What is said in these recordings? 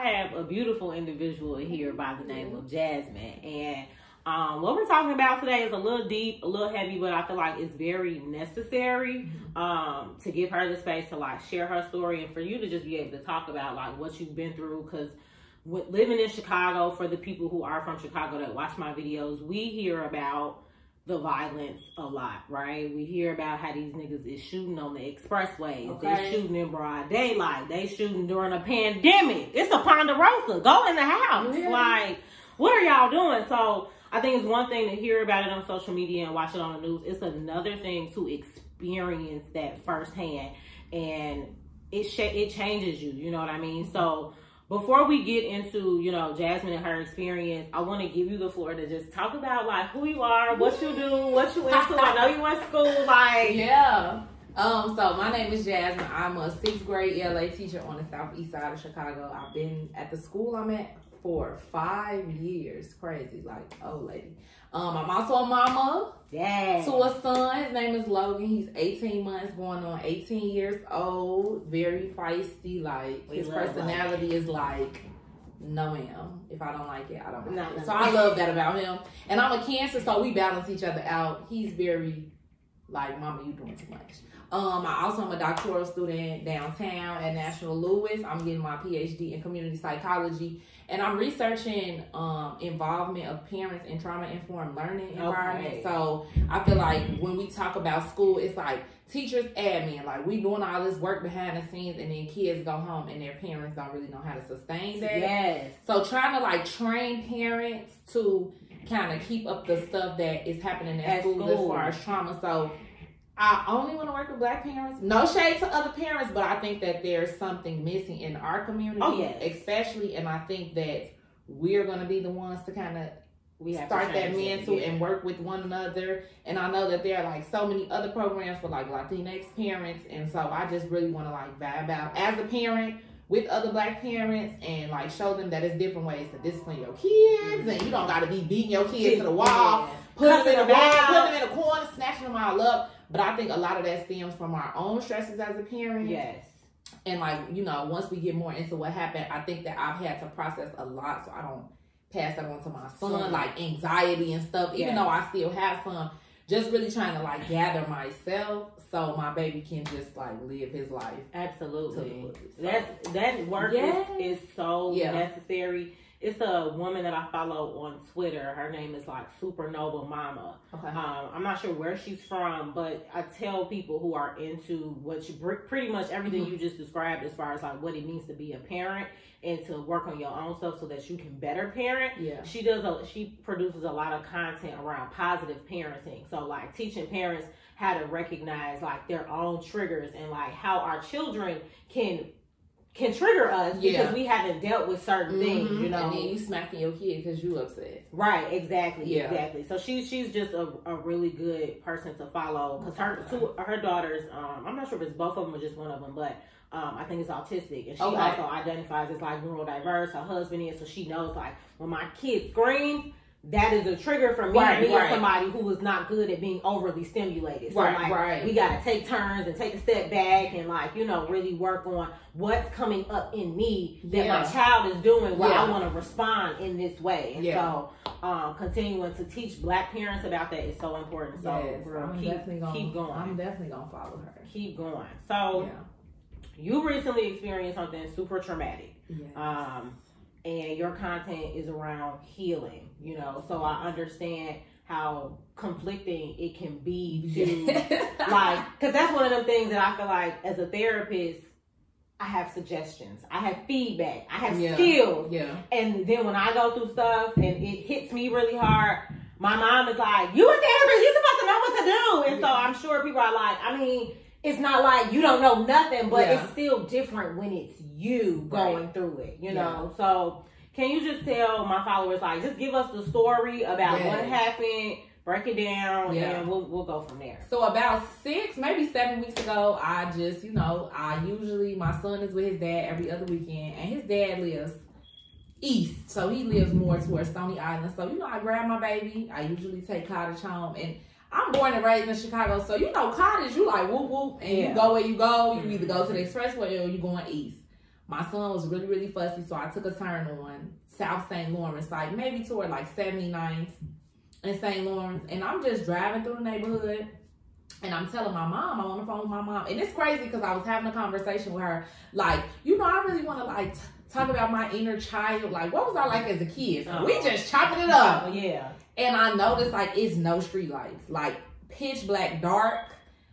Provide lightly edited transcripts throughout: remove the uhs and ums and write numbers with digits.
have a beautiful individual here by the name of Jasmine. And what we're talking about today is a little deep, a little heavy, but I feel like it's very necessary to give her the space to like share her story and for you to just be able to talk about like what you've been through. Because living in Chicago, for the people who are from Chicago that watch my videos, we hear about the violence a lot, right? We hear about how these niggas is shooting on the expressways. Okay. They shooting in broad daylight. They shooting during a pandemic. It's a Ponderosa. Go in the house. Yeah. Like, what are y'all doing? So I think it's one thing to hear about it on social media and watch it on the news. It's another thing to experience that firsthand, and it changes you. You know what I mean? So before we get into, you know, Jasmine and her experience, I want to give you the floor to just talk about, like, who you are, what you do, what you into. I know you went to school, like. Yeah. So my name is Jasmine. I'm a 6th grade ELA teacher on the southeast side of Chicago. I've been at the school I'm at for 5 years. Crazy, like, old lady. I'm also a mama to a son. His name is Logan. He's 18 months, going on 18 years old. Very feisty. Like, his personality is like, no ma'am. If I don't like it, I don't like it. So I love that about him. And I'm a Cancer, so we balance each other out. He's very like, mama, you doing too much. I also am a doctoral student downtown at National Louis. I'm getting my PhD in community psychology, and I'm researching involvement of parents in trauma-informed learning environment. Okay. So I feel like when we talk about school, it's like teachers, admin, like we doing all this work behind the scenes, and then kids go home and their parents don't really know how to sustain that. Yes. So trying to like train parents to kind of keep up the stuff that is happening at school as far as trauma. So I only want to work with Black parents. No shade to other parents, but I think that there's something missing in our community, especially. And I think that we're going to be the ones to kind of start that mantle and work with one another. And I know that there are like so many other programs for like Latinx parents. And so I just really want to like vibe out as a parent with other Black parents and like show them that it's different ways to discipline your kids. And you don't got to be beating your kids to the wall, putting them in a bag, putting them in a corner, snatching them all up. But I think a lot of that stems from our own stresses as a parent. Yes. And like, you know, once we get more into what happened, I think that I've had to process a lot so I don't pass that on to my son, like anxiety and stuff, even though I still have some, just really trying to like gather myself so my baby can just like live his life. Absolutely. That work is so necessary. It's a woman that I follow on Twitter. Her name is like Supernova Mama. Okay. I'm not sure where she's from, but I tell people who are into pretty much everything you just described as far as like what it means to be a parent and to work on your own stuff so that you can better parent. Yeah. She produces a lot of content around positive parenting. So like teaching parents how to recognize like their own triggers and like how our children can trigger us because we haven't dealt with certain things, you know. And then you smacking your kid because you upset. Right, exactly. So she's just a really good person to follow because her daughters, I'm not sure if it's both of them or just one of them, but I think it's autistic, and she also identifies as like neurodiverse. Her husband is, so she knows like when my kid screams, that is a trigger for me. Me and somebody who was not good at being overly stimulated. So we gotta take turns and take a step back and like, you know, really work on what's coming up in me that my child is doing where I want to respond in this way. And so continuing to teach Black parents about that is so important. So girl, keep going. I'm definitely gonna follow her. Keep going. So you recently experienced something super traumatic. And your content is around healing, you know, so I understand how conflicting it can be to like, because that's one of them things that I feel like as a therapist, I have suggestions, I have feedback, I have skills, and then when I go through stuff and it hits me really hard, my mom is like, you a therapist, you're supposed to know what to do. And so I'm sure people are like, I mean, it's not like you don't know nothing, but it's still different when it's you going through it, you know? So can you just tell my followers, like, just give us the story about what happened, break it down, and we'll go from there. So about 6, maybe 7 weeks ago, I just, you know, my son is with his dad every other weekend, and his dad lives east, so he lives more towards Stony Island. So, you know, I grab my baby, I usually take Cottage home, and I'm born and raised in Chicago, so you know, Cottage, you like whoop whoop, and you go where you go. You either go to the expressway or you going east. My son was really, really fussy, so I took a turn on South St. Lawrence, like maybe toward like 79th and St. Lawrence. And I'm just driving through the neighborhood, and I'm telling my mom, I'm on the phone with my mom. And it's crazy because I was having a conversation with her, like, you know, I really want to like talk about my inner child. Like, what was I like as a kid? So we just chopping it up. Oh, yeah. And I noticed like it's no street lights, like pitch black dark,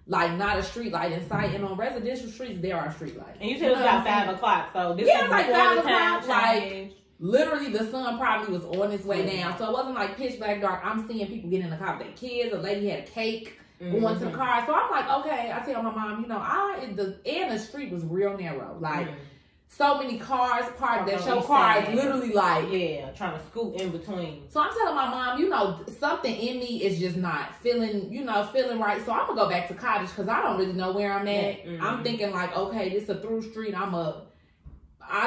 like not a street light in sight. And on residential streets there are street lights. And you said it was about 5 o'clock, so this yeah, is like before 5 the o'clock. time Like change. literally the sun probably was on its way down, so it wasn't like pitch black dark. I'm seeing people get in the car with their kids. A lady had a cake going to the car, so I'm like, okay. I tell my mom, you know, the street was real narrow, like. So many cars parked that your car is literally like... Yeah, trying to scoot in between. So I'm telling my mom, you know, something in me is just not feeling right. So I'm going to go back to Cottage because I don't really know where I'm at. I'm thinking like, okay, this is a through street. I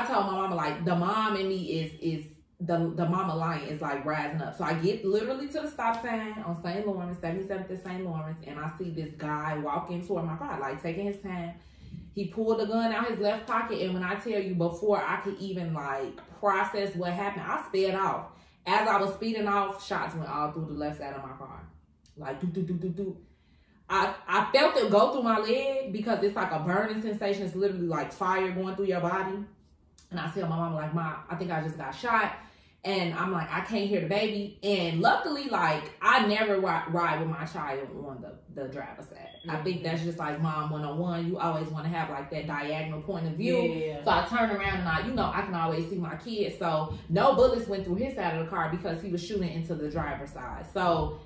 told my mama, like, the mom in me is the mama lion is like rising up. So I get literally to the stop sign on St. Lawrence, 77th and St. Lawrence, and I see this guy walking toward my car, like taking his time. He pulled the gun out his left pocket, and when I tell you, before I could even like process what happened, I sped off. As I was speeding off, shots went all through the left side of my car. Like, do, do, do, do, do. I felt it go through my leg because it's like a burning sensation. It's literally like fire going through your body. And I tell my mom, like, Mom, I think I just got shot. And I'm like, I can't hear the baby. And luckily, like, I never ride with my child on the driver's side. I think that's just like mom 101. You always want to have like that diagonal point of view. Yeah. So I turn around and I can always see my kid. So no bullets went through his side of the car because he was shooting into the driver's side. So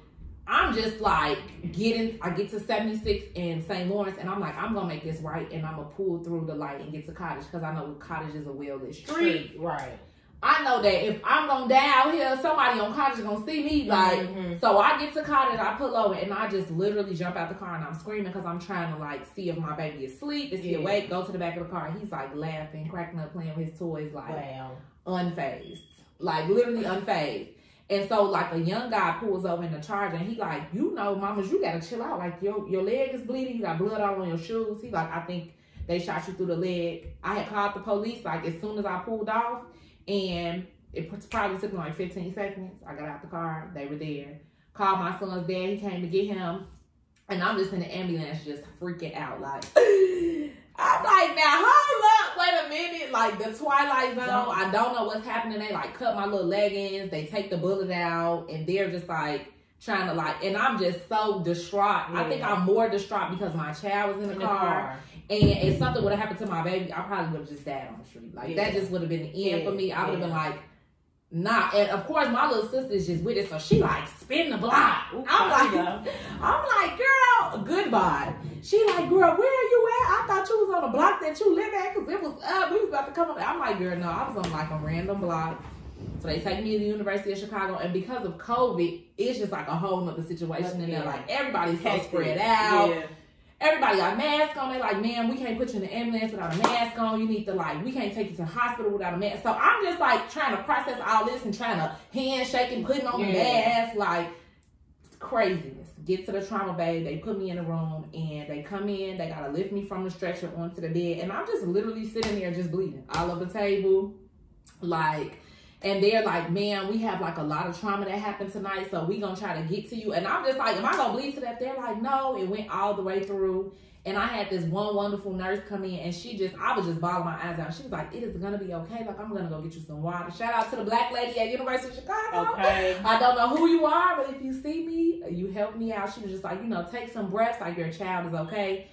I'm just like I get to 76 in St. Lawrence, and I'm like, I'm going to make this right, and I'm going to pull through the light and get to Cottage because I know Cottage is a well-lit street. Right. I know that if I'm going to die out here, somebody on Cottage is going to see me. Like, so I get to Cottage, I pull over, and I just literally jump out the car, and I'm screaming because I'm trying to, like, see if my baby is asleep. Is he awake? Go to the back of the car. He's, like, laughing, cracking up, playing with his toys, like, unfazed. Like, literally unfazed. And so, like, a young guy pulls over in the Charger, and he like, you know, mamas, you got to chill out. Like, your leg is bleeding. You got blood all on your shoes. He like, I think they shot you through the leg. I had called the police, like, as soon as I pulled off. And it probably took me like 15 seconds. I got out the car. They were there. Called my son's dad. He came to get him. And I'm just in the ambulance just freaking out. Like, I'm like, now, hold up. Wait a minute. Like, the Twilight Zone. I don't know what's happening. They, like, cut my little leggings. They take the bullet out. And they're just, like, trying to, like, and I'm just so distraught. I think I'm more distraught because my child was in the car. And if something would have happened to my baby, I probably would have just died on the street. Like, that just would have been the end for me. I would have been like, nah. And of course, my little sister's just with it, so she like, spin the block. I'm like, girl, goodbye. She like, girl, where are you at? I thought you was on the block that you live at, because it was up. We was about to come up. I'm like, girl, no, I was on like a random block. So they take me to the University of Chicago, and because of COVID, it's just like a whole nother situation in there. Like, everybody's so spread out. Yeah. Everybody got masks on. They're like, man, we can't put you in the ambulance without a mask on. You need to, like, we can't take you to the hospital without a mask. So I'm just, like, trying to process all this and trying to handshake and putting on the mask. Like, craziness. Get to the trauma bay. They put me in a room, and they come in. They got to lift me from the stretcher onto the bed. And I'm just literally sitting there just bleeding all over the table. Like, and they're like, man, we have like a lot of trauma that happened tonight, so we gonna try to get to you. And I'm just like, am I gonna bleed to death? They're like, no, it went all the way through. And I had this one wonderful nurse come in, and I was just bawling my eyes out. She was like, it is gonna be okay. Like, I'm gonna go get you some water. Shout out to the black lady at University of Chicago. Okay. I don't know who you are, but if you see me, you help me out. She was just like, you know, take some breaths, like your child is okay.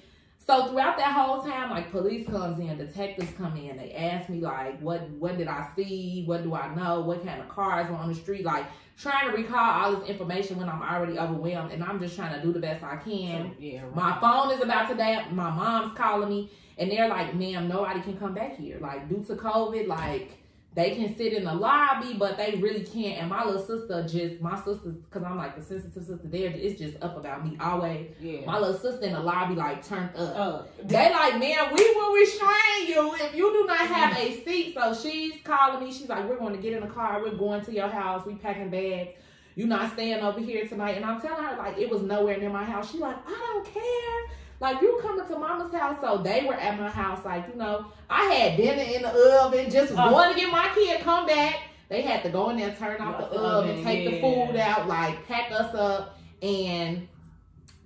So throughout that whole time, like, police comes in, detectives come in. They ask me, like, what did I see? What do I know? What kind of cars were on the street? Like, trying to recall all this information when I'm already overwhelmed. And I'm just trying to do the best I can. Yeah, right. My phone is about to die. My mom's calling me. And they're like, ma'am, nobody can come back here. Like, due to COVID, like, they can sit in the lobby, but they really can't. And my little sister because I'm like the sensitive sister there, it's just up about me always. Yeah. My little sister in the lobby, like, turned up. They like, man, we will restrain you if you do not have a seat. So she's calling me. She's like, we're going to get in the car. We're going to your house. We packing bags. You're not staying over here tonight. And I'm telling her, like, it was nowhere near my house. She's like, I don't care. Like, you coming to mama's house. So they were at my house. Like, you know, I had dinner in the oven. Just was going to get my kid, come back. They had to go in there, turn off the oven, take the food out, like, pack us up. And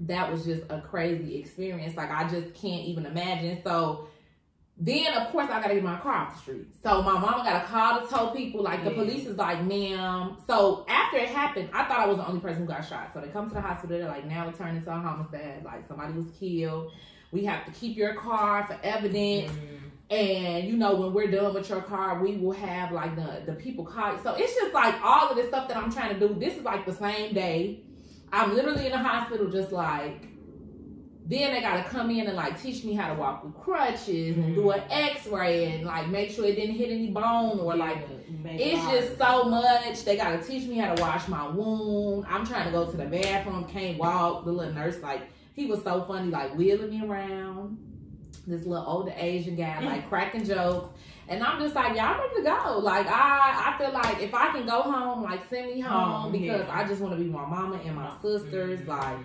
that was just a crazy experience. Like, I just can't even imagine. So then, of course, I got to get my car off the street. So my mama got to call the tow people. Like, the police is like, ma'am. So after it happened, I thought I was the only person who got shot. So they come to the hospital. They're like, now it turned into a homicide. Like, somebody was killed. We have to keep your car for evidence. And, you know, when we're done with your car, we will have, like, the people call. So it's just, like, all of this stuff that I'm trying to do. This is, like, the same day. I'm literally in the hospital just, like... Then they got to come in and, like, teach me how to walk with crutches and do an x-ray and, like, make sure it didn't hit any bone or, like, it's just so much. They got to teach me how to wash my wound. I'm trying to go to the bathroom, can't walk. The little nurse, like, he was so funny, like, wheeling me around. This little older Asian guy, like, cracking jokes. And I'm just like, y'all ready to go. Like, I feel like if I can go home, like, send me home because I just want to be with my mama and my sisters, like...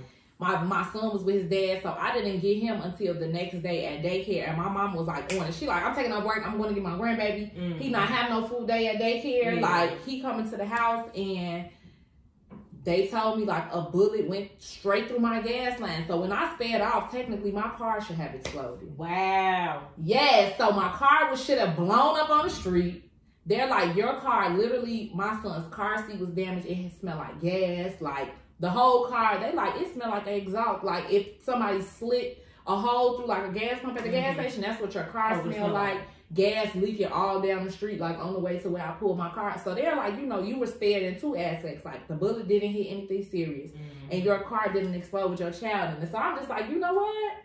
My son was with his dad, so I didn't get him until the next day at daycare. And my mom was like on it. She like, I'm taking off work. I'm going to get my grandbaby. He not having no full day at daycare. Like, he coming to the house and they told me like a bullet went straight through my gas line. So when I sped off, technically my car should have exploded. Wow. Yes. So my car should have blown up on the street. They're like, your car, literally, my son's car seat was damaged. It smelled like gas, like. The whole car, they like, it smelled like an exhaust. Like, if somebody slit a hole through, like, a gas pump at the gas station, that's what your car smelled like. Gas leaking all down the street, like, on the way to where I pulled my car. So they're like, you know, you were spared in two aspects. Like, the bullet didn't hit anything serious. And your car didn't explode with your child in it. So I'm just like, you know what?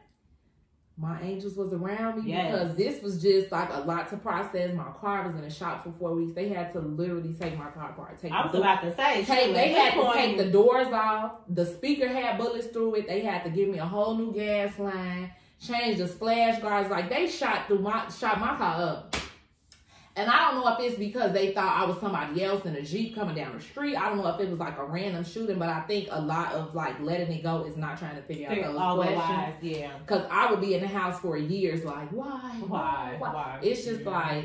My angels was around me because this was just like a lot to process. My car was in a shop for 4 weeks. They had to literally take my car apart. I was about to say, they had to take the doors off. The speaker had bullets through it. They had to give me a whole new gas line, change the splash guards. Like, they shot my car up. And I don't know if it's because they thought I was somebody else in a Jeep coming down the street. I don't know if it was like a random shooting, but I think a lot of like letting it go is not trying to figure out those questions. Yeah. Because I would be in the house for years like, why? It's just like,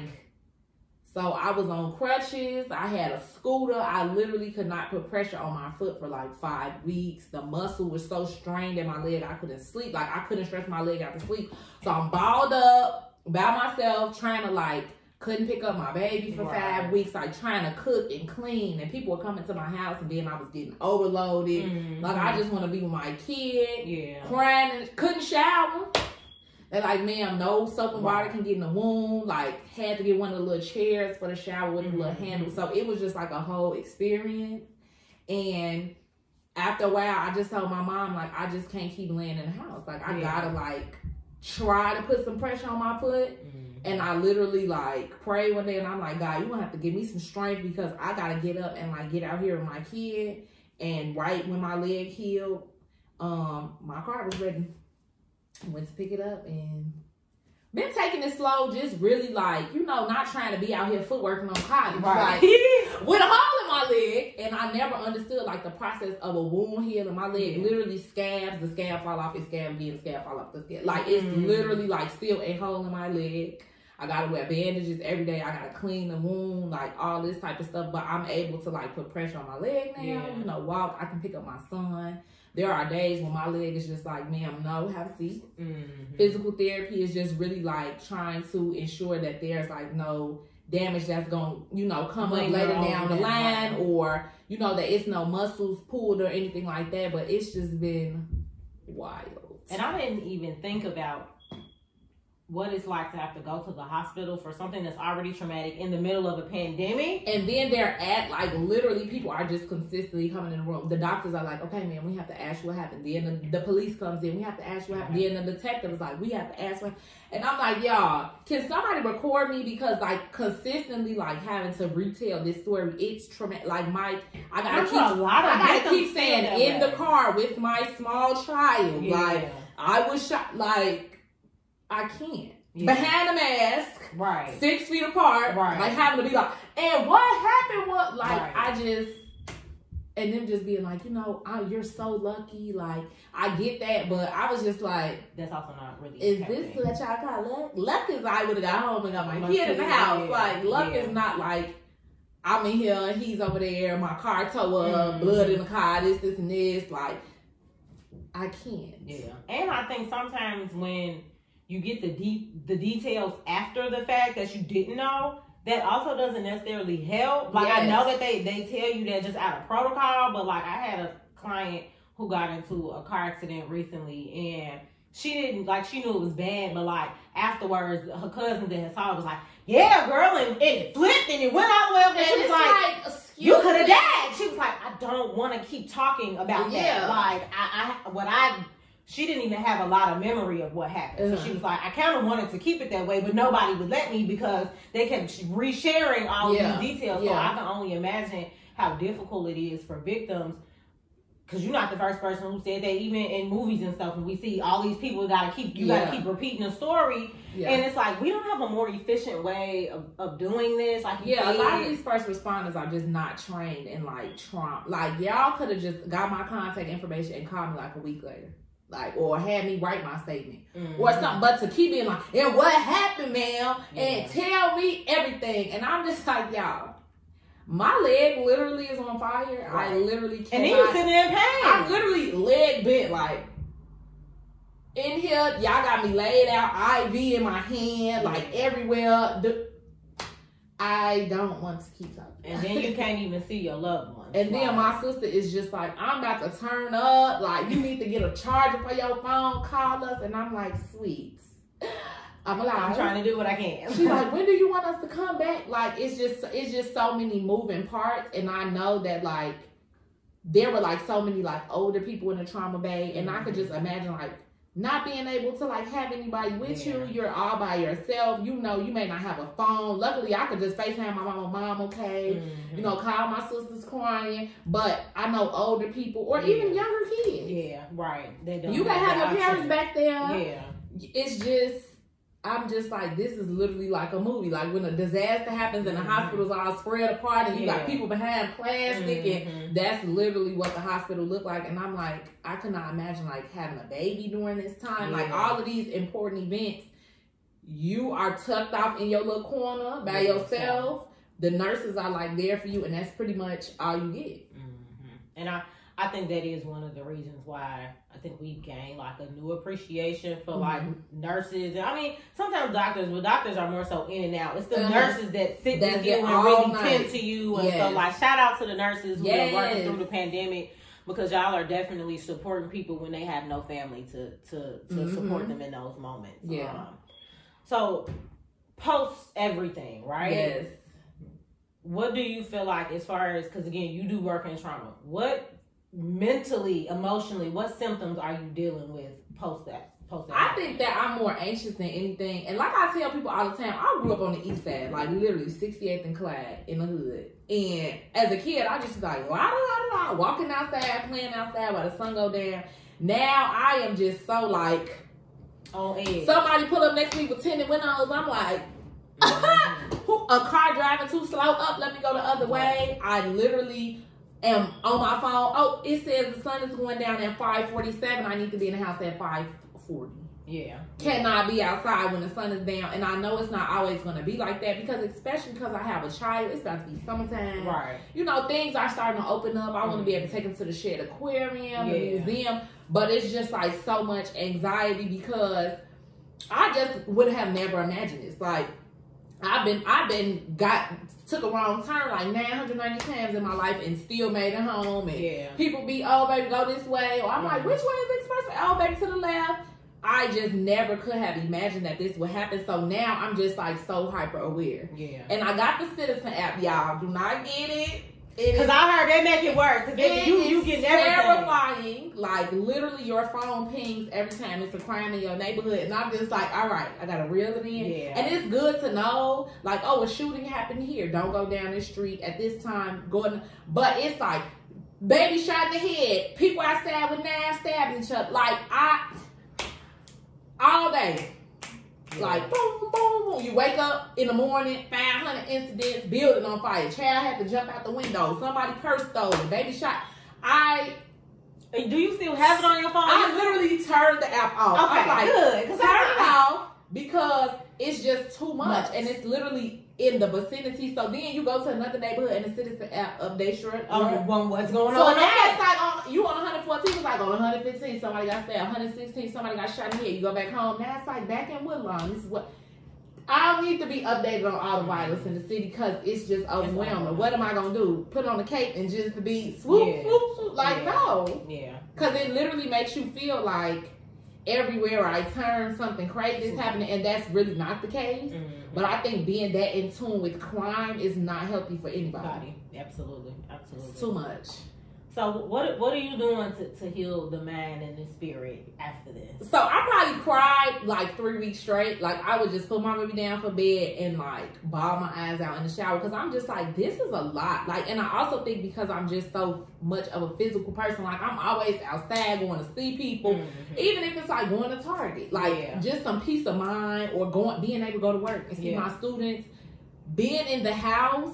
so I was on crutches. I had a scooter. I literally could not put pressure on my foot for like 5 weeks. The muscle was so strained in my leg, I couldn't sleep. Like, I couldn't stretch my leg out to sleep. So I'm balled up by myself trying to like, couldn't pick up my baby for 5 weeks, like trying to cook and clean. And people were coming to my house and then I was getting overloaded. Like, I just want to be with my kid. Crying and couldn't shower. They're like, ma'am, no soap and water can get in the wound. Like, had to get one of the little chairs for the shower with the little handle. So it was just like a whole experience. And after a while, I just told my mom, like, I just can't keep laying in the house. Like, I gotta like try to put some pressure on my foot. And I literally like prayed one day and I'm like, God, you're gonna have to give me some strength because I gotta get up and like get out here with my kid. And right when my leg healed, my car was ready. I went to pick it up and been taking it slow, just really like, you know, not trying to be out here footworking on college. Like, with a hole in my leg. And I never understood like the process of a wound healing. My leg literally scabs, the scab fall off, it scab again, the scab fall off, the scab. Like, it's literally like still a hole in my leg. I gotta wear bandages every day. I gotta clean the wound, like all this type of stuff. But I'm able to like put pressure on my leg now, you know, walk. I can pick up my son. There are days when my leg is just like, ma'am, no, have a seat. Physical therapy is just really like trying to ensure that there's like no damage that's going to, you know, come up later down the line or, you know, that it's no muscles pulled or anything like that. But it's just been wild. And I didn't even think about what it's like to have to go to the hospital for something that's already traumatic in the middle of a pandemic. And then they're at, like, literally people are just consistently coming in the room. The doctors are like, okay, man, we have to ask you what happened. Then the police comes in, we have to ask you what happened. Then the detective is like, we have to ask what. And I'm like, y'all, can somebody record me? Because, like, consistently, like, having to retell this story, it's traumatic. Like, I gotta keep saying in the car with my small child. Like, I was shot, like, I can't. Behind a mask, 6 feet apart, like having to be like, and what happened? What, like, I just, And them just being like, you know, oh, you're so lucky. Like, I get that, but I was just like, that's also not really. Is this what y'all call luck? Luck is I would have got home and got my kid in the house. Yeah. Like, luck is not like I'm in here and he's over there, my car tore up, blood in the car, this, and this. Like, I can't. Yeah. And I think sometimes when you get the details after the fact that you didn't know, that also doesn't necessarily help. Like, I know that they tell you that just out of protocol, but like I had a client who got into a car accident recently, and she didn't, like, she knew it was bad, but like afterwards, her cousin that had saw it was like, yeah, girl, and it flipped and it went all the way up there. She was like, you could have died. She was like, I don't want to keep talking about that. Like, she didn't even have a lot of memory of what happened. So she was like, I kind of wanted to keep it that way, but nobody would let me because they kept resharing all these details. So I can only imagine how difficult it is for victims, because you're not the first person who said that. Even in movies and stuff, when we see all these people gotta keep repeating the story, and it's like, we don't have a more efficient way of doing this. Like, a lot of these first responders are just not trained in like trauma. Like, y'all could have just got my contact information and called me like a week later. Like, or had me write my statement or something, but to keep being like, and what happened, ma'am, and tell me everything. And I'm just like, y'all, my leg literally is on fire. Right. I literally can't. And he was sitting in pain. I'm literally leg bent, like, in here, y'all got me laid out, IV in my hand, like everywhere. I don't want to keep talking. And then you can't even see your loved ones. And then my sister is just like, I'm about to turn up. Like, you need to get a charger for your phone. Call us. And I'm like, sweet. I'm trying to do what I can. She's like, when do you want us to come back? Like, it's just so many moving parts. And I know that, like, there were like so many like older people in the trauma bay. And I could just imagine like not being able to like have anybody with you. You're all by yourself. You know, you may not have a phone. Luckily, I could just FaceTime my mom, okay? You know, call my sisters crying. But I know older people or even younger kids. Yeah, right. They don't. You gotta have your parents back there. Yeah. It's just, I'm just like, this is literally like a movie. Like when a disaster happens and the hospital's all spread apart and you got people behind plastic and that's literally what the hospital looked like. And I'm like, I could not imagine like having a baby during this time. Like all of these important events, you are tucked off in your little corner by yourself. The nurses are like there for you and that's pretty much all you get. And I think that is one of the reasons why I think we gained like a new appreciation for like nurses. And I mean, sometimes doctors are more so in and out. It's the nurses that sit with you and really tend to you. And so like, shout out to the nurses who are working through the pandemic, because y'all are definitely supporting people when they have no family to support them in those moments. So post everything, right? Yes. What do you feel like as far as, because again, you do work in trauma, what mentally, emotionally, what symptoms are you dealing with post that? I think that I'm more anxious than anything. And like I tell people all the time, I grew up on the east side, like literally 68th and Clyde in the hood. And as a kid, I just like, walking outside, playing outside while the sun go down. Now I am just so like, on edge. Somebody pull up next to me with tinted windows. I'm like, a car driving too slow up, let me go the other way. I literally am on my phone. Oh, it says the sun is going down at 5:47. I need to be in the house at 5:40. Yeah. Cannot be outside when the sun is down. And I know it's not always going to be like that, because especially because I have a child, it's about to be summertime. Right. You know, things are starting to open up. I want to be able to take them to the Shed Aquarium, the museum. But it's just like so much anxiety because I just would have never imagined this. Like, took a wrong turn like 990 times in my life and still made it home. And people be, oh, baby, go this way. Or I'm like, which way is expressway? Oh, baby, to the left. I just never could have imagined that this would happen. So now I'm just like so hyper aware. Yeah. And I got the Citizen app, y'all. Do not get it. Because I heard they make it work. Because you get terrifying. Like, literally, your phone pings every time it's a crime in your neighborhood. And I'm just like, all right, I got to reel it in. Yeah. And it's good to know, like, oh, a shooting happened here. Don't go down this street at this time. But it's like, baby shot in the head. People outside with knives stabbing each other. Like, all day. Yeah. Like, boom, boom, boom. You wake up in the morning, 500 incidents, building on fire. Child had to jump out the window. Somebody purse stolen. Baby shot. Do you still have it on your phone? I literally turned the app off. Okay, I'm like, good. turn it off because it's just too much. And it's literally in the vicinity. So then you go to another neighborhood and the citizen app updates your what's going so on now now? it's like you on 114, it's like on 115, somebody got stabbed, 116, somebody got shot in the head. You go back home, now it's like back in Woodlawn. This is what I don't need to be updated on all the violence in the city because it's just overwhelming. What am I gonna do? Put on the cape and just to be swoop, swoop, swoop? Like no. Yeah. Because it literally makes you feel like everywhere I turn, something crazy is happening, and that's really not the case. Mm-hmm. But I think being that in tune with crime is not healthy for anybody. Absolutely. It's too much. So what are you doing to heal the mind and the spirit after this? So I probably cried like 3 weeks straight. Like I would just put my baby down for bed and like bawl my eyes out in the shower because I'm just like, this is a lot. Like, and I also think because I'm just so much of a physical person, like I'm always outside going to see people, even if it's like going to Target, like just some peace of mind or being able to go to work and see my students, being in the house.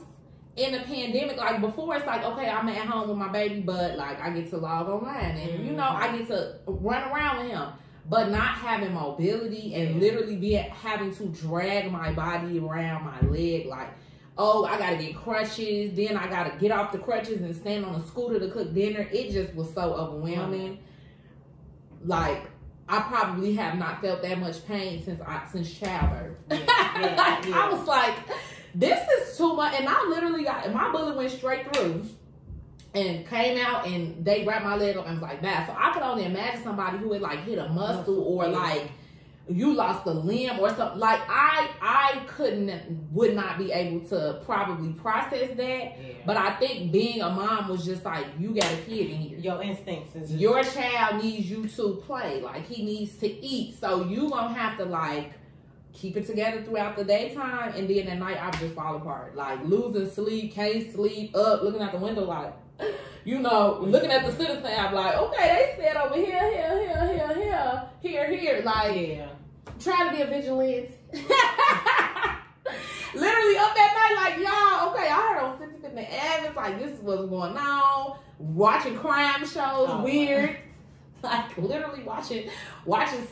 In the pandemic, like before, it's like, okay, I'm at home with my baby, but like I get to log online and, you know, I get to run around with him. But not having mobility and literally having to drag my body around my leg, like, oh, I got to get crutches. Then I got to get off the crutches and stand on a scooter to cook dinner. It just was so overwhelming. Like, I probably have not felt that much pain since childbirth. I was like, this is too much. And I literally my bullet went straight through and came out and they wrapped my leg up and was like that. So I could only imagine somebody who had like hit a muscle or like you lost a limb or something. Like I would not be able to probably process that. Yeah. But I think being a mom was just like, you got a kid in here. Your instincts is your child needs you to play. Like he needs to eat. So you gonna have to like keep it together throughout the daytime, and then at night I would just fall apart. Like losing sleep, can't sleep, up, looking out the window like, you know, looking at the citizen app like, okay, they said over here, here. Like, trying to be a vigilante. Literally up that night like, y'all, okay, I heard on 50 in the Evans, like this is what's going on. Watching crime shows, weird. Like literally watching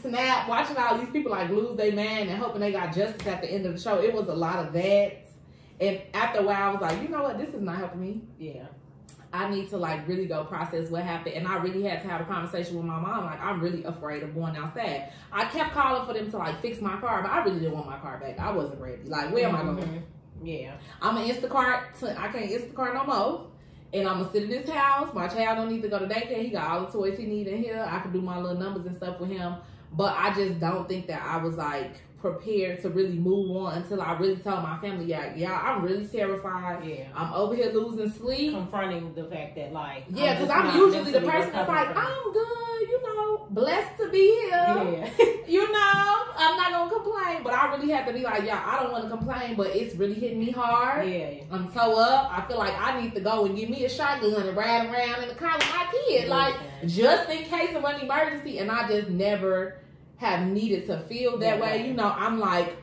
Snap, watching all these people like lose their man and hoping they got justice at the end of the show. It was a lot of that. And after a while I was like, you know what, this is not helping me. Yeah. I need to like really go process what happened. And I really had to have a conversation with my mom. Like I'm really afraid of going outside. I kept calling for them to like fix my car, but I really didn't want my car back. I wasn't ready. Like where am I going? Yeah. I'm an Instacart. I can't Instacart no more. And I'm gonna sit in this house. My child don't need to go to daycare. He got all the toys he need in here. I can do my little numbers and stuff with him. But I just don't think that I was like prepared to really move on until I really told my family, y'all, I'm really terrified. Yeah. I'm over here losing sleep. Confronting the fact that like, yeah, because I'm usually the person that's like, I'm good, you know, blessed to be here. Yeah. You know, I'm not gonna complain. But I really have to be like, y'all, I don't want to complain, but it's really hitting me hard. Yeah. I'm toe up. I feel like I need to go and give me a shotgun and ride around in the car with my kid. Like, just in case of an emergency. And I just never have needed to feel that way. You know, I'm like,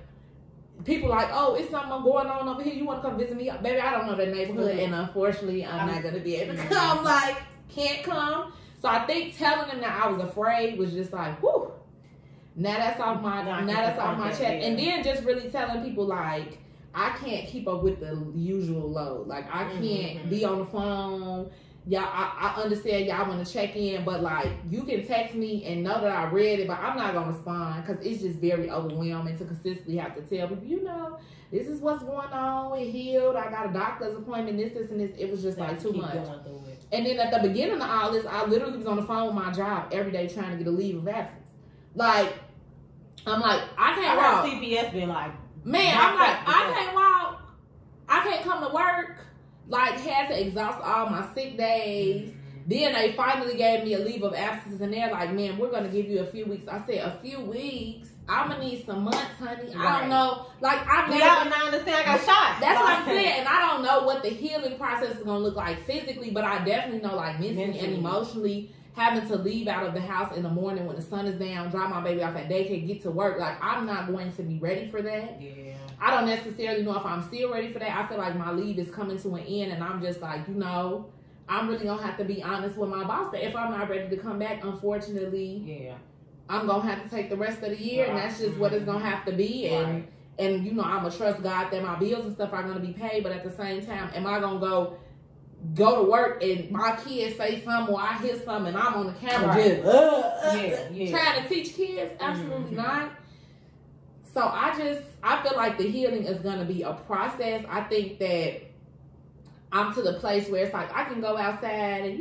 people like, oh, it's something going on over here. You want to come visit me? Baby, I don't know that neighborhood. And unfortunately, I'm not going to be able to come. Like, can't come. So I think telling them that I was afraid was just like, whew. Now that's off my chest. And then just really telling people like, I can't keep up with the usual load. Like, I can't be on the phone. Y'all, I understand y'all want to check in, but like, you can text me and know that I read it, but I'm not going to respond because it's just very overwhelming to consistently have to tell people, you know, this is what's going on. It healed. I got a doctor's appointment, this, and this. It was just like too much. And then at the beginning of all this, I literally was on the phone with my job every day trying to get a leave of absence. Like, I'm like, I can't walk. CPS been like, man, I'm like, I can't walk. I can't come to work. Like, had to exhaust all my sick days. Then they finally gave me a leave of absence, and they're like, man, we're going to give you a few weeks. I said, a few weeks? I'm going to need some months, honey. I don't know. Like, I've never... Y'all now understand I got shot. That's what I'm saying. And I don't know what the healing process is going to look like physically, but I definitely know, like, mentally and emotionally, having to leave out of the house in the morning when the sun is down, drop my baby off at daycare, get to work. Like, I'm not going to be ready for that. Yeah. I don't necessarily know if I'm still ready for that. I feel like my leave is coming to an end, and I'm just like, I'm really gonna have to be honest with my boss that if I'm not ready to come back, unfortunately, I'm gonna have to take the rest of the year, and that's just what it's gonna have to be. And I'm gonna trust God that my bills and stuff are gonna be paid. But at the same time, am I gonna go to work and my kids say something or I hear something and I'm on the camera just trying to teach kids? Absolutely not. So I feel like the healing is gonna be a process. I think that I'm to the place where it's like I can go outside and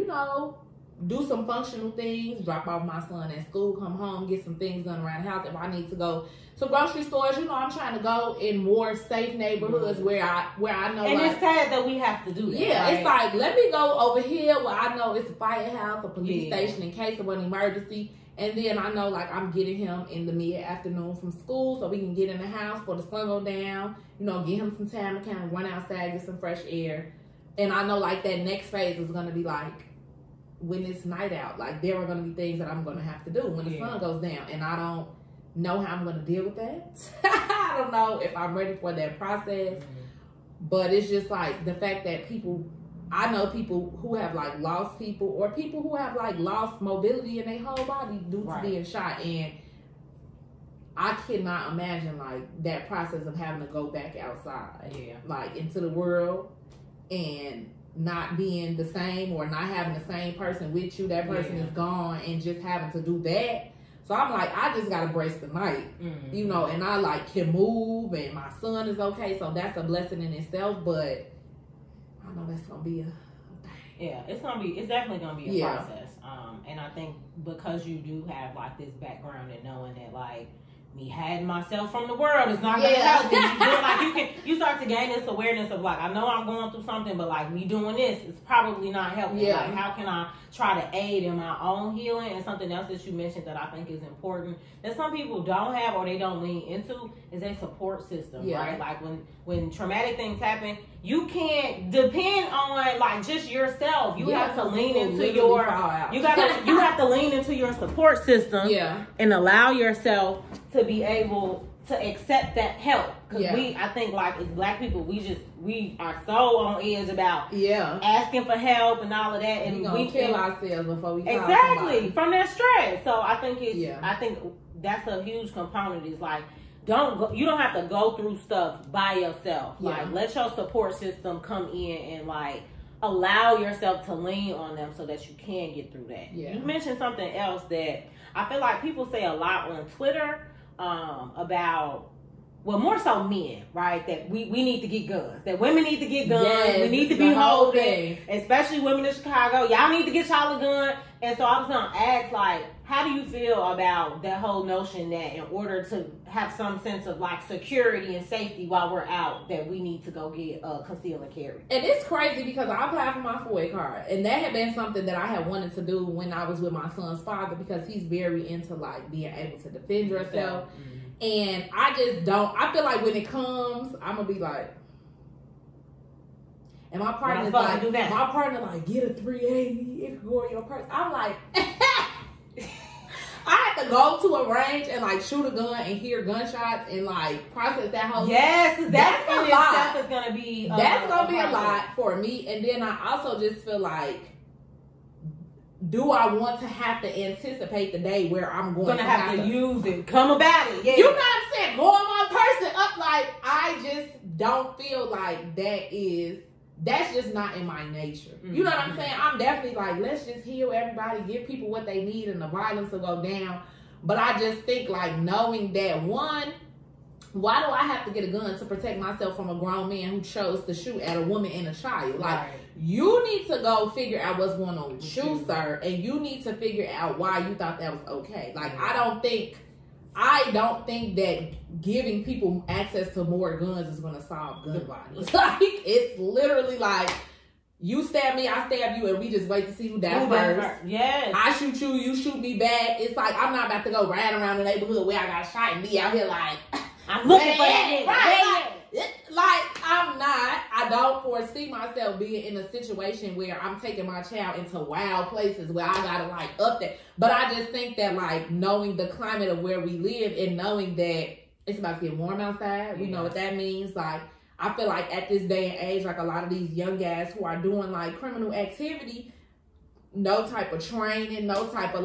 do some functional things, drop off my son at school, come home, get some things done around the house. If I need to go to grocery stores, I'm trying to go in more safe neighborhoods where I know. And it's sad that we have to do that. Yeah, right? It's like, let me go over here where I know it's a firehouse, a police station in case of an emergency. And then I know, like, I'm getting him in the mid-afternoon from school so we can get in the house before the sun go down, get him some time to kind of run outside, get some fresh air. And I know, like, that next phase is going to be, like, when it's night out. Like, there are going to be things that I'm going to have to do when the sun goes down. And I don't know how I'm going to deal with that. I don't know if I'm ready for that process. But it's just, like, the fact that I know people who have, like, lost people or people who have, like, lost mobility in their whole body due to being shot. And I cannot imagine, like, that process of having to go back outside. Like, into the world and not being the same or not having the same person with you. That person is gone and just having to do that. So I'm like, I just got to brace the night, and I, like, can move and my son is okay. So that's a blessing in itself. But I know that's going to be a thing. Yeah, it's definitely going to be a process. And I think because you do have, like, this background and knowing that, like, me hiding myself from the world is not going to help. You start to gain this awareness of, like, I know I'm going through something, but, like, me doing this is probably not helping. Like, how can I try to aid in my own healing? And something else that you mentioned that I think is important that some people don't have or they don't lean into is a support system, right? Like, when traumatic things happen, you can't depend on, like, just yourself. You have to lean into you have to lean into your support system and allow yourself to be able to accept that help. Because I think, like, as Black people, we are so on edge about asking for help and all of that, and we kill ourselves before we from that stress. So I think I think that's a huge component. Is like, you don't have to go through stuff by yourself. Like, let your support system come in and, like, allow yourself to lean on them so that you can get through that. You mentioned something else that I feel like people say a lot on Twitter about, well, more so men, right? That we need to get guns. That women need to get guns. We need to be holding, especially women in Chicago. Y'all need to get y'all a gun. And so I was going to ask, like, how do you feel about that whole notion that in order to have some sense of, like, security and safety while we're out, that we need to go get conceal and carry? And it's crazy because I applied for my FOIA card. And that had been something that I had wanted to do when I was with my son's father because he's very into, like, being able to defend yourself. And I feel like when it comes, I'm going to be like, and my partner's like, get a 380, it could go in your purse. I'm like, I have to go to a range and, like, shoot a gun and hear gunshots and, like, process that whole because that's in itself is going to be that's going to be a lot for me. And then I also just feel like, do I want to have to anticipate the day where I'm going to have to use it? Come about it. You know what I'm saying? Blowing my person up, like, I just don't feel like that's just not in my nature. You know what I'm saying? I'm definitely like, let's just heal everybody, give people what they need, and the violence will go down. But I just think, like, knowing that, one, why do I have to get a gun to protect myself from a grown man who chose to shoot at a woman and a child? Like, you need to go figure out what's going on with you, sir, and you need to figure out why you thought that was okay. Like, I don't think that giving people access to more guns is going to solve gun violence. Like, it's literally like, you stab me, I stab you, and we just wait to see who dies first. Yes. I shoot you, you shoot me back. It's like, I'm not about to go riding around the neighborhood where I got shot and be out here like, I'm looking for that nigga. I don't foresee myself being in a situation where I'm taking my child into wild places where I gotta like up that. But I just think that like knowing the climate of where we live and knowing that it's about to get warm outside, we know what that means. Like, I feel like at this day and age, like a lot of these young guys who are doing like criminal activity, no type of training, no type of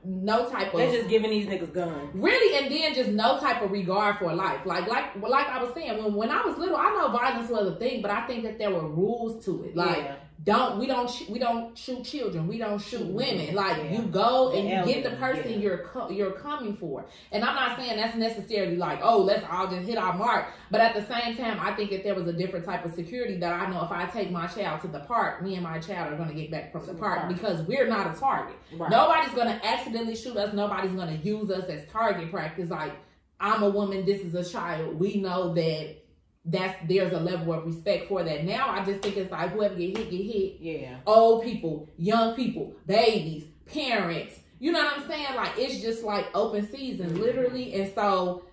no type of. They're just giving these niggas guns. Really, and then just no type of regard for life. Like I was saying, when I was little, I know violence was a thing, but I think that there were rules to it. Like, we don't shoot children, we don't shoot women. Like, you go and you get the person you're coming for. And I'm not saying that's necessarily like, oh, let's all just hit our mark. But at the same time, I think that there was a different type of security that I know if I take my child to the park, me and my child are going to get back from the park because we're not a target. Right. Nobody's going to accidentally shoot us. Nobody's going to use us as target practice. Like, I'm a woman, this is a child. We know that there's a level of respect for that. Now I just think it's like whoever get hit. Yeah. Old people, young people, babies, parents. You know what I'm saying? Like, it's just like open season, literally. And so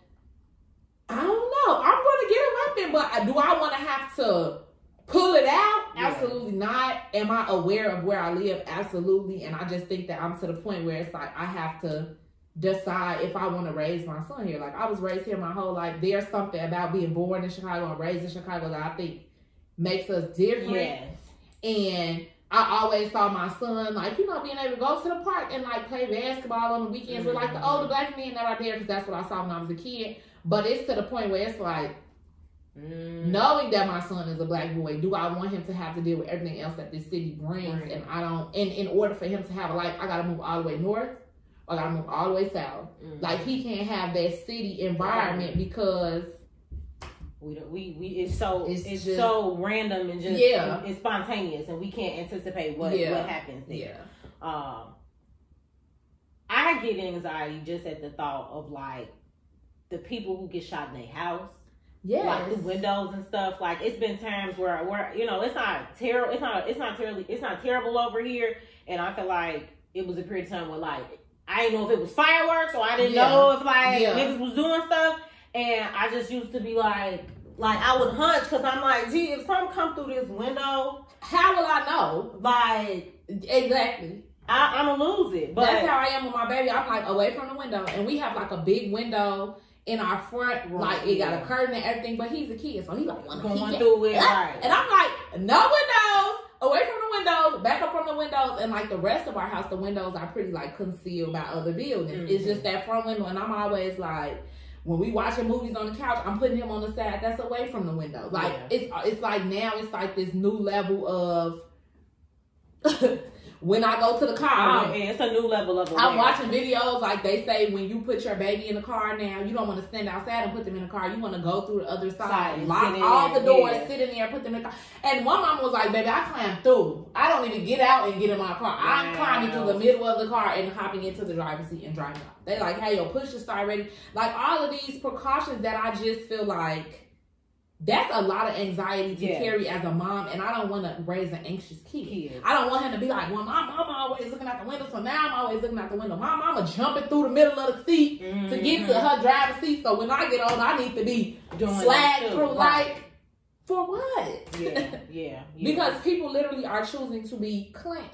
I don't know. I'm gonna get a weapon, but do I want to have to pull it out? Yeah. Absolutely not. Am I aware of where I live? Absolutely. And I just think that I'm to the point where it's like I have to decide if I want to raise my son here. Like, I was raised here my whole life. There's something about being born in Chicago and raised in Chicago that I think makes us different. Yes. And I always saw my son, like, you know, being able to go to the park and like play basketball on the weekends with like the older black men that are there, because that's what I saw when I was a kid. But it's to the point where it's like, knowing that my son is a black boy, do I want him to have to deal with everything else that this city brings? Right. And I don't, and in order for him to have a life, I gotta move all the way north. I gotta move all the way south. Like, he can't have that city environment because it's so random and just it's spontaneous, and we can't anticipate what happens there. I get anxiety just at the thought of like the people who get shot in their house. Yeah, like the windows and stuff. Like, it's been times where you know, it's not terrible over here, and I feel like it was a period of time where like I didn't know if it was fireworks, or I didn't know if like niggas was doing stuff, and I just used to be like I would hunch, because I'm like, gee, if something come through this window, how will I know? Like, exactly. I'm gonna lose it. But that's how I am with my baby. I'm like away from the window, and we have like a big window in our front, like it got a curtain and everything. But he's a kid, so he like going through it, right? And I'm like, no windows. Away from the windows, back up from the windows, and like the rest of our house, the windows are pretty like concealed by other buildings. It's just that front window, and I'm always like, when we watching movies on the couch, I'm putting him on the side that's away from the window. Like it's like now it's like this new level of when I go to the car, it's a new level of I'm watching videos like they say when you put your baby in the car now, you don't want to stand outside and put them in the car. You want to go through the other side, lock all the doors, sit in there, put them in the car. And one mom was like, baby, I climbed through. I don't even get out and get in my car. I'm climbing through the middle of the car and hopping into the driver's seat and driving out. They like, hey, your push to start ready. Like, all of these precautions that I just feel like that's a lot of anxiety to carry as a mom, and I don't want to raise an anxious kid. I don't want him to be like, well, my mama always looking out the window, so now I'm always looking out the window. My mama jumping through the middle of the seat to get to her driver's seat, so when I get on, I need to be slagged through. Like, for what? Yeah. Because people literally are choosing to be clowns.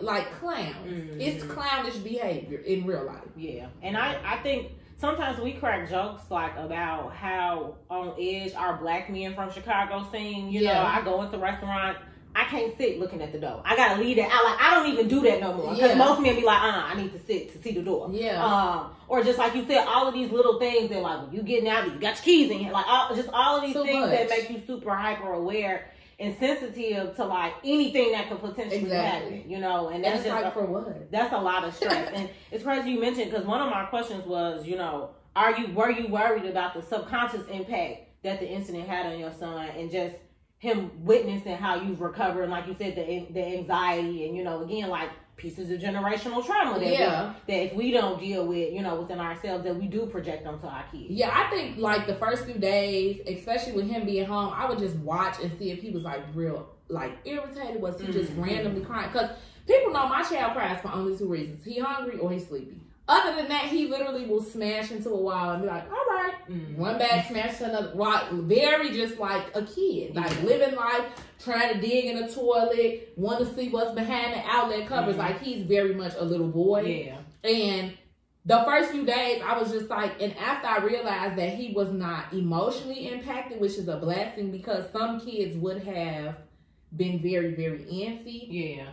It's clownish behavior in real life. Yeah, and I think sometimes we crack jokes like about how on edge our black men from Chicago seem. You know, I go into restaurants, I can't sit looking at the door. I gotta leave that out. Like, I don't even do that no more. Because most men be like, I need to sit to see the door. Yeah. Or just like you said, all of these little things that like when you getting out, you got your keys in here. Like all of these things that make you super hyper aware and sensitive to like anything that could potentially happen, you know, and that's just for what? That's a lot of stress. And it's crazy you mentioned, because one of my questions was, you know, were you worried about the subconscious impact that the incident had on your son, and just him witnessing how you've recovered, and like you said, the anxiety, and you know, again, like pieces of generational trauma that if we don't deal with, you know, within ourselves, that we do project onto our kids. Yeah, I think like the first few days, especially with him being home, I would just watch and see if he was like real, like irritated. Was he just randomly crying? Because people know my child cries for only two reasons: he hungry or he's sleepy. Other than that, he literally will smash into a wall and be like, all right, run back, smash to another wall. Very just like a kid, like living life, trying to dig in the toilet, want to see what's behind the outlet covers. Like, he's very much a little boy. Yeah. And the first few days, I was just like, and after I realized that he was not emotionally impacted, which is a blessing, because some kids would have been very, very antsy. Yeah.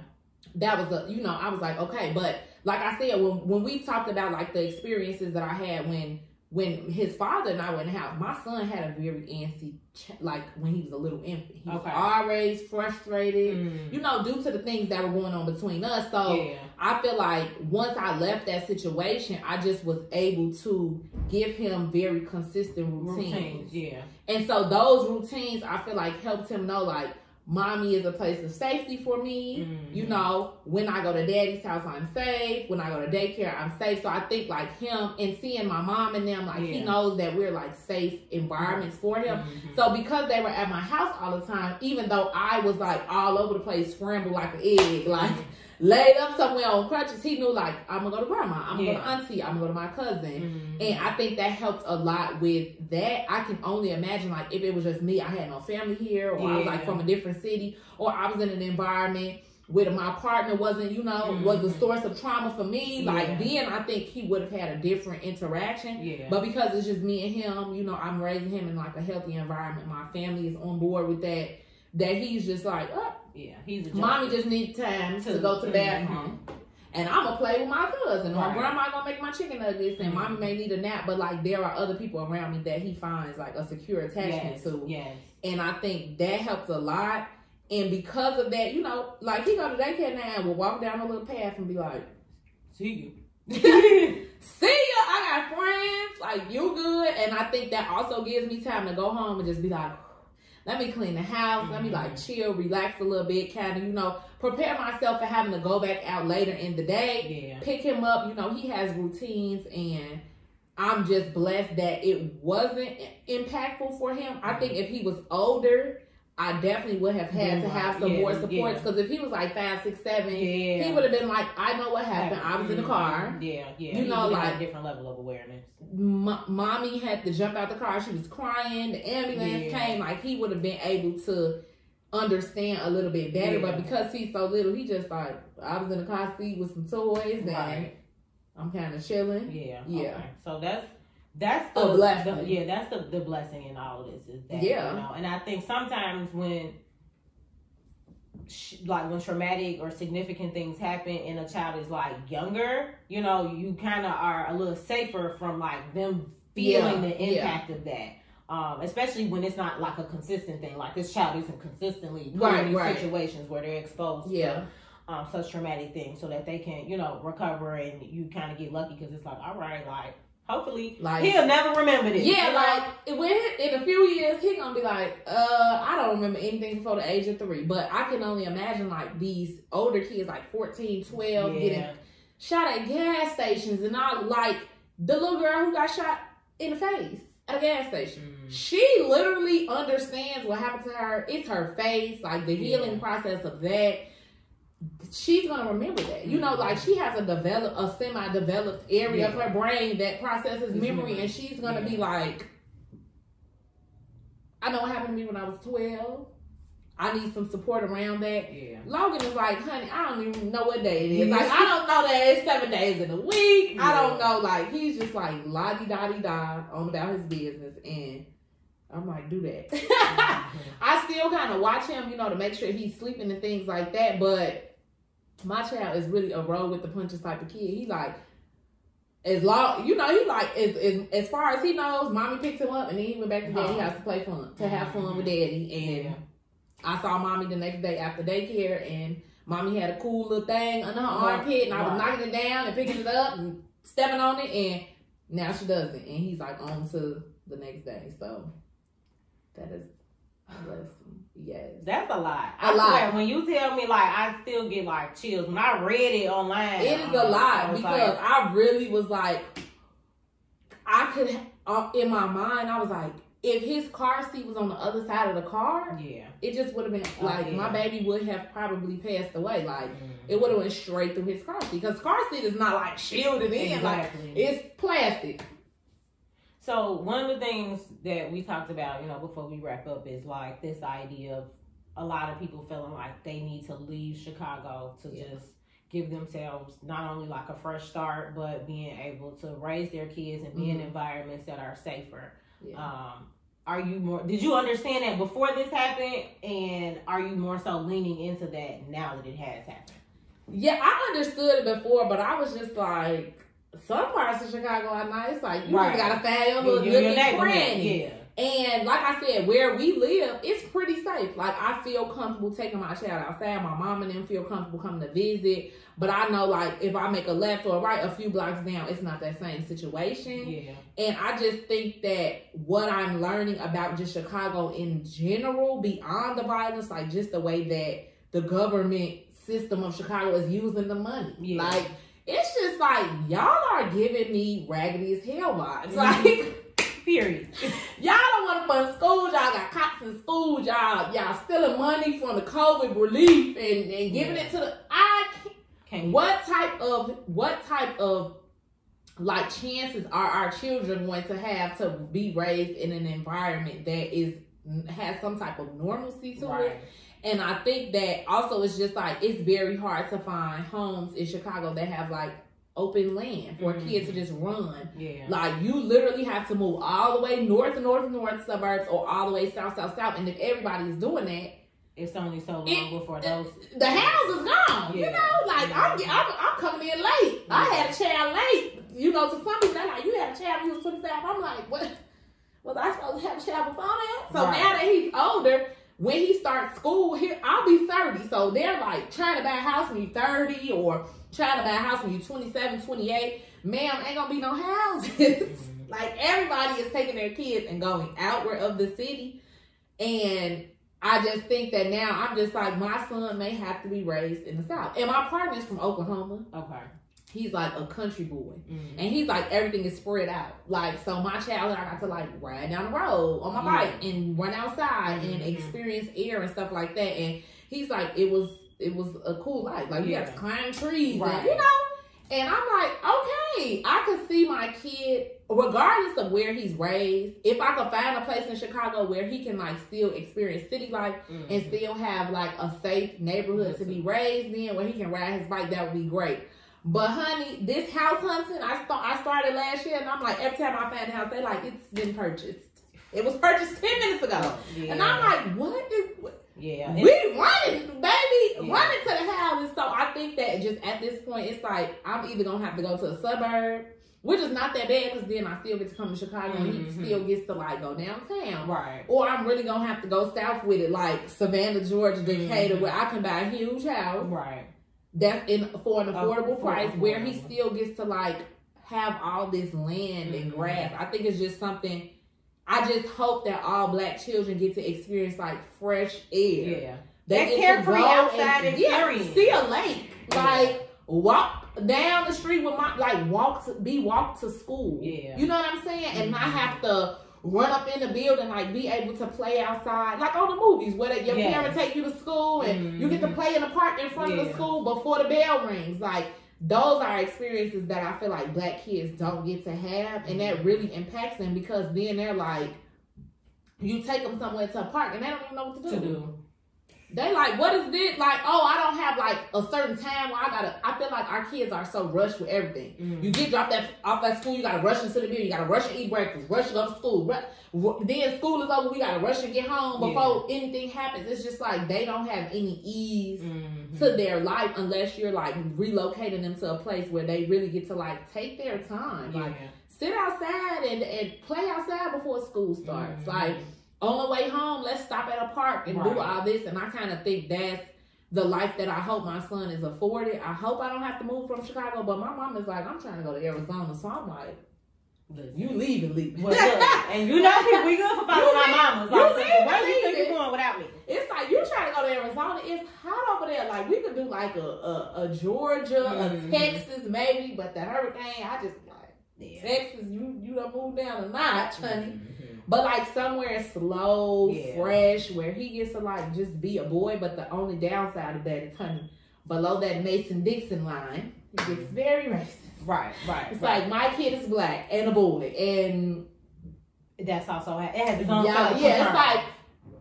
That was I was like, okay, but like I said, when we talked about like the experiences that I had when his father and I were in the house, my son had a very antsy, like when he was a little infant. He was always frustrated, due to the things that were going on between us. So I feel like once I left that situation, I just was able to give him very consistent routines. Yeah. And so those routines, I feel like helped him know, like, mommy is a place of safety for me. When I go to daddy's house, I'm safe. When I go to daycare, I'm safe. So I think like him and seeing my mom and them, like he knows that we're like safe environments for him. So because they were at my house all the time, even though I was like all over the place, scrambled like an egg, like laid up somewhere on crutches, he knew like, I'm gonna go to grandma, I'm gonna go to auntie, I'm gonna go to my cousin. And I think that helped a lot with that. I can only imagine like if it was just me, I had no family here, or I was like from a different city, or I was in an environment where my partner wasn't, was the source of trauma for me. Like then I think he would have had a different interaction. But because it's just me and him, I'm raising him in like a healthy environment. My family is on board with that he's just like, he's mommy just needs time to go to the bathroom. And I'm going to play with my cousin. Or grandma going to make my chicken nuggets. And mommy may need a nap. But, like, there are other people around me that he finds, like, a secure attachment to. And I think that helps a lot. And because of that, like, he go to daycare now and will walk down a little path and be like, see you. See ya. I got friends. Like, you good. And I think that also gives me time to go home and just be like, let me clean the house. Let me like chill, relax a little bit, kind of, prepare myself for having to go back out later in the day. Pick him up. He has routines, and I'm just blessed that it wasn't impactful for him. I think if he was older, I definitely would have had to have some more supports, because if he was like 5, 6, 7, he would have been like, I know what happened. I was in the car. Like a different level of awareness. Mommy had to jump out the car. She was crying. The ambulance came. Like, he would have been able to understand a little bit better. But because he's so little, he just like, I was in the car seat with some toys, and I'm kind of chilling. Okay. So that's the blessing. That's the blessing in all of this is that, and I think sometimes when traumatic or significant things happen and a child is like younger, you kind of are a little safer from like them feeling the impact of that. Especially when it's not like a consistent thing. Like this child isn't consistently put in these situations where they're exposed to such traumatic things, so that they can, recover, and you kind of get lucky because it's like, all right, like, hopefully, like, he'll never remember this. Like in a few years, he gonna be like, I don't remember anything before the age of 3. But I can only imagine like these older kids, like 14, 12, getting shot at gas stations and all. Like the little girl who got shot in the face at a gas station. She literally understands what happened to her. It's her face, like the healing process of that. She's gonna remember that, like she has a semi-developed area of her brain that processes memory, and she's gonna be like, I know what happened to me when I was 12. I need some support around that. Logan is like, honey, I don't even know what day it is. Like, I don't know that it's 7 days in a week. I don't know. Like, he's just like la-di-da-di-da on about his business, and I'm like, do that. I still kind of watch him, to make sure he's sleeping and things like that, but my child is really a roll with the punches type of kid. He like, as long, he like, as far as he knows, mommy picked him up and then he went back to daddy house to play fun, to have fun with daddy. And I saw mommy the next day after daycare, and mommy had a cool little thing under her armpit, and I was knocking it down and picking it up and stepping on it, and now she doesn't. And he's like on to the next day. So that is a blessing. Yes. That's a lot. I swear, when you tell me, like, I still get like chills. When I read it online, it is a lot, because I really was like, I could, in my mind, I was like, if his car seat was on the other side of the car, it just would have been like my baby would have probably passed away. Like it would have went straight through his car seat, because car seat is not like shielded in, like it's plastic. So one of the things that we talked about, you know, before we wrap up is like this idea of a lot of people feeling like they need to leave Chicago to just give themselves not only like a fresh start, but being able to raise their kids and be in environments that are safer. Are you more, did you understand that before this happened, and are you more so leaning into that now that it has happened? Yeah, I understood it before, but I was just like, some parts of Chicago are nice. Like, you just gotta find your little nookie cranny. And like I said, where we live, it's pretty safe. Like, I feel comfortable taking my child outside. My mom and them feel comfortable coming to visit. But I know, like, if I make a left or a right a few blocks down, it's not that same situation. And I just think that what I'm learning about just Chicago in general, beyond the violence, like just the way that the government system of Chicago is using the money. Like, it's just like, y'all are giving me raggedy as hell vibes. Like, period. Y'all don't want to fund schools. Y'all got cops in schools. Y'all stealing money from the COVID relief and giving it to the. What type of like chances are our children going to have to be raised in an environment that has some type of normalcy to it? And I think that also it's just like, it's very hard to find homes in Chicago that have like open land for kids to just run. Like, you literally have to move all the way north suburbs, or all the way south. And if everybody's doing that, it's only so long before the house is gone. You know, like I'm coming in late. I had a child late. You know, to some people they're like, you had a child when you was 25. I'm like, what? Was I supposed to have a child before that? So now that he's older, when he starts school, I'll be 30. So they're like trying to buy a house when you're 30, or trying to buy a house when you're 27, 28. Ma'am, ain't gonna be no houses. Like, everybody is taking their kids and going outward of the city. And I just think that now I'm just like, my son may have to be raised in the South. And my partner's from Oklahoma. He's like a country boy. And he's like, everything is spread out. Like, so my child, I got to like ride down the road on my bike and run outside and experience air and stuff like that. And he's like, it was a cool life. Like, we got to climb trees and, you know. And I'm like, okay, I could see my kid, regardless of where he's raised, if I could find a place in Chicago where he can like still experience city life and still have like a safe neighborhood to be raised in, where he can ride his bike, that would be great. But honey, this house hunting, I started last year, and I'm like, every time I find a house, they like, it's been purchased. It was purchased 10 minutes ago. And I'm like, what? We running, baby, running to the house. And so I think that just at this point, it's like, I'm either going to have to go to a suburb, which is not that bad, because then I still get to come to Chicago and he still gets to like go downtown. Or I'm really going to have to go south with it, like Savannah, Georgia, Decatur, where I can buy a huge house. That's for an affordable price, where he still gets to like have all this land and grass. I think it's just something. I just hope that all Black children get to experience like fresh air. That carefree outside experience. See a lake, like walk down the street with my walk to school. You know what I'm saying? And not have to run up in the building, like be able to play outside, like on the movies where your parents take you to school and you get to play in the park in front of the school before the bell rings. Like, those are experiences that I feel like Black kids don't get to have, and that really impacts them, because then they're like, you take them somewhere to a park and they don't even know what to do. They like, what is this? Like, oh, I don't have like a certain time where I feel like our kids are so rushed with everything. You get dropped off at school, you gotta rush into the building, you gotta rush and eat breakfast, rush to go to school. Then school is over, we gotta rush and get home before anything happens. It's just like, they don't have any ease to their life unless you're like relocating them to a place where they really get to like take their time. Like, sit outside and play outside before school starts. Like, on the way home, let's stop at a park and do all this. And I kind of think that's the life that I hope my son is afforded. I hope I don't have to move from Chicago, but my mom is like, I'm trying to go to Arizona. So I'm like, you leave. Well, and you know, we good for following our mamas. Like, where do you think you're going without me? It's like, you trying to go to Arizona. It's hot over there. Like, we could do like a Georgia, a Texas maybe, but the hurricane, I just like, Yeah. Texas, you done moved down a notch, honey. But like somewhere slow, fresh, where he gets to like just be a boy. But the only downside of that is, honey, below that Mason-Dixon line, it gets very racist. Right. It's like my kid is black and a boy, and that's also it has its own. Yeah, it's like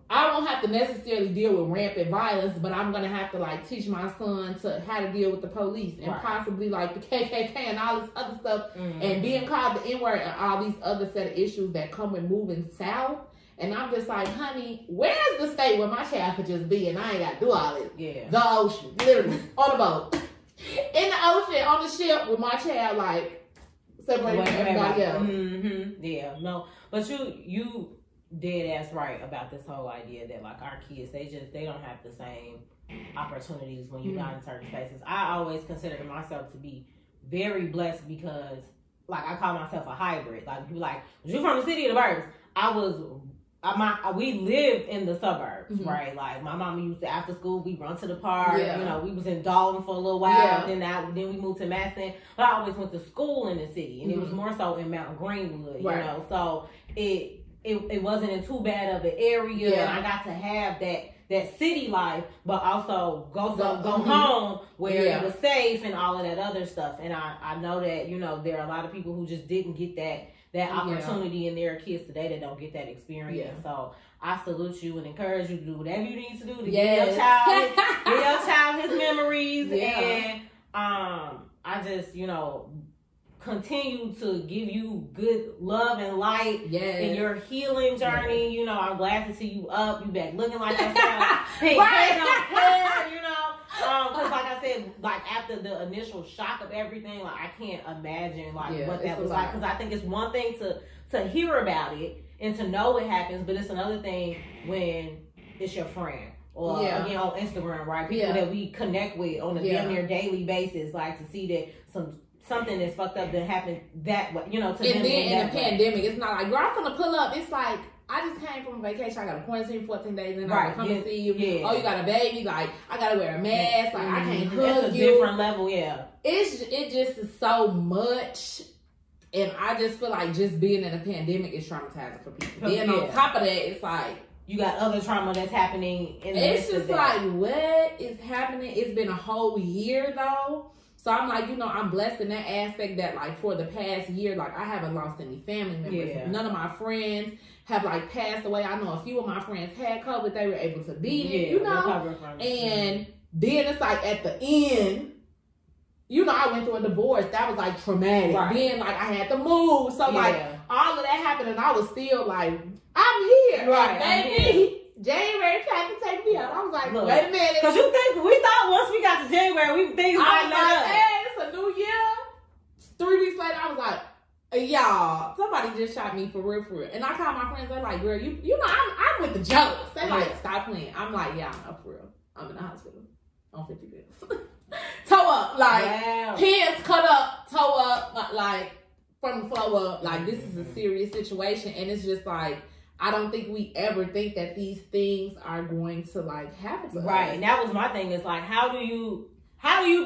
I don't have to necessarily deal with rampant violence, but I'm gonna have to like teach my son to how to deal with the police and possibly like the KKK and all this other stuff, and being called the N-word and all these other set of issues that come with moving south. And I'm just like, honey, where's the state where my child could just be and I ain't got to do all this? Yeah. The ocean, literally, on a boat. In the ocean, on the ship with my child, like, separated from everybody else. Yeah, no. But you dead ass right about this whole idea that, like, our kids, they don't have the same opportunities when you got in certain spaces. I always consider myself to be very blessed because, like, I call myself a hybrid. Like, people like, was you from the city or the burbs? We lived in the suburbs, right? Like, my mama used to, after school, we run to the park. You know, we was in Dalton for a little while. Then we moved to Madison. But I always went to school in the city. And it was more so in Mount Greenwood, you know. So it wasn't in too bad of an area. And I got to have that city life, but also go home where it was safe and all of that other stuff. And I know that, you know, there are a lot of people who just didn't get that opportunity in their kids today that don't get that experience. So I salute you and encourage you to do whatever you need to do to give your child his memories. And I just, you know, continue to give you good love and light in your healing journey. You know, I'm glad to see you up. You back looking like yourself. Hey, you know. Because like I said, like after the initial shock of everything, like I can't imagine like what that was like. Because I think it's one thing to hear about it and to know it happens, but it's another thing when it's your friend or again on Instagram, right? People that we connect with on a damn near daily basis, like to see that something that's fucked up that happened that way, you know. To and them then in the pandemic, it's not like, girl, I'm gonna pull up. It's like, I just came from vacation. I got a quarantine 14 days and I'm come to see you. Oh, you got a baby. Like, I got to wear a mask. Like, I can't hug you. That's a different level, It just is so much. And I just feel like just being in a pandemic is traumatizing for people. Then on top of that, it's like, you got other trauma that's happening in the It's just like, what is happening? It's been a whole year though. So I'm like, you know, I'm blessed in that aspect that like for the past year, like I haven't lost any family members. None of my friends have like passed away. I know a few of my friends had COVID. They were able to beat it, you know. And then it's like at the end, you know, I went through a divorce. That was like traumatic. Then like I had to move. So like all of that happened and I was still like, I'm here. Baby. January tried to take me out. I was like, wait a minute. Because we thought once we got to January, things might let up. Hey, it's a new year. 3 weeks later, I was like, y'all, somebody just shot me for real. And I called my friends. They're like, girl, you know, I'm with the jokes. They like, stop playing. I'm like, yeah, I'm for real. I'm in the hospital on 50 bills. Toe up, like, hands cut up, toe up, like, from the floor up. Like, this is a serious situation. And it's just like, I don't think we ever think that these things are going to like happen to us. And that was my thing. Is like, how do you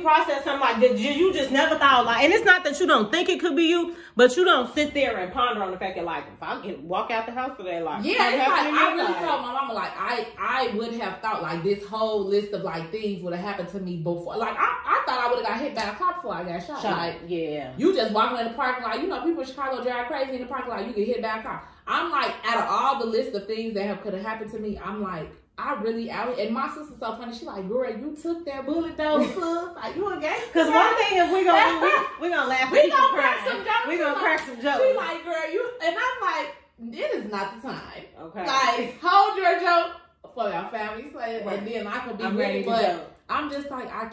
process something like that? You just never thought like, and it's not that you don't think it could be you, but you don't sit there and ponder on the fact that like, if I can walk out the house today, like, it's like, I really told my mama like, I would have thought like this whole list of like things would have happened to me before. Like I thought I would have got hit by a car before I got shot. Like, you just walking in the parking lot. You know, people in Chicago drive crazy in the parking lot. You get hit by a car. I'm like, out of all the list of things that could have happened to me, I'm like, I really out. And my sister's so funny. She like, girl, you took that bullet though, sis. Like, you a gangster. Because one thing is we're gonna laugh. We gonna crack some jokes. We gonna crack some jokes. She like, girl, you, and I'm like, it is not the time. Okay. Like, hold your joke for your family, and then I could be ready. But I'm just like, I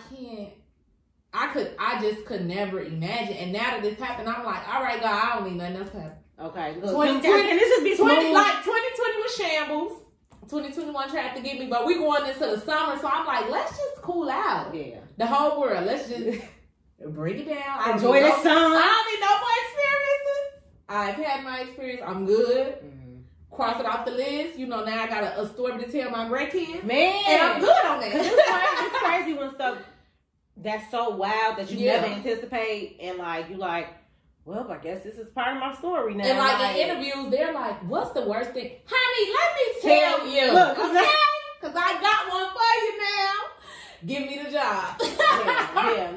just could never imagine. And now that this happened, I'm like, all right, God, I don't need nothing else to happen. Okay. 2020, can this just be 2020 was shambles. 2021 tried to get me, but we going into the summer, so I'm like, let's just cool out. The whole world, let's just bring it down. Enjoy the summer. I don't need no more experiences. I've had my experience. I'm good. Cross it off the list. You know, now I got a story to tell my grandkids. Man. And I'm good on that. It's crazy when stuff that's so wild that you never anticipate, and like, you like, well, I guess this is part of my story now. And like in interviews, they're like, what's the worst thing? Honey, let me tell you. Look, okay? Because I got one for you now. Give me the job.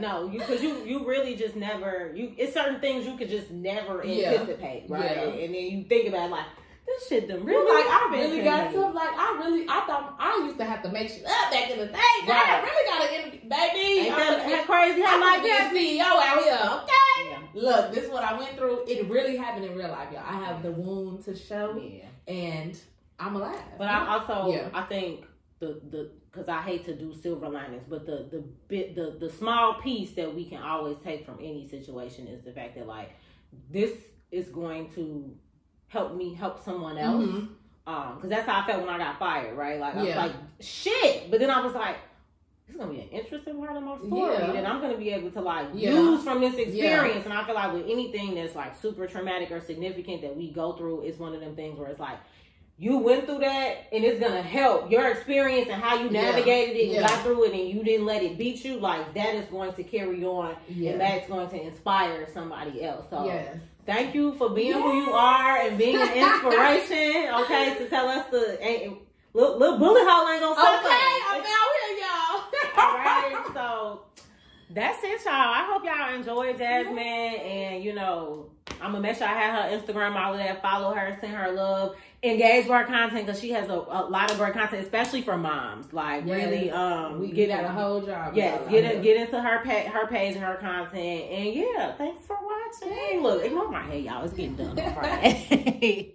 No, because you really just never, it's certain things you could just never anticipate, right? Yeah. And then you think about it like, this shit done really, like, I really got stuff, like, I thought I used to have to make shit up back in the day. Right. I really got to interview, baby. Ain't that crazy how like that? CEO out here, okay? Yeah. Look, this is what I went through. It really happened in real life, y'all. I have the wound to show, and I'm alive. But I also, I think because I hate to do silver linings, but the small piece that we can always take from any situation is the fact that like this is going to help me help someone else. Because that's how I felt when I got fired, right? Like I was like, shit. But then I was like, this is gonna be an interesting part of my story that I'm gonna be able to like use from this experience. And I feel like with anything that's like super traumatic or significant that we go through, it's one of them things where it's like, you went through that and it's gonna help your experience and how you navigated it and got through it and you didn't let it beat you. Like that is going to carry on and that's going to inspire somebody else. So thank you for being who you are and being an inspiration. Okay, to tell us little bullet hole ain't gonna stop. Okay, I'm out here, y'all. All right, so that's it, y'all. I hope y'all enjoyed Jasmine, and you know, I'm gonna make sure I have her Instagram, all of that. Follow her, send her love, engage with her content because she has a lot of great content, especially for moms. Like really, we got a whole job. Yes, get into her page and her content, and thanks for watching. Look, ignore my hair, y'all. It's getting done on Friday.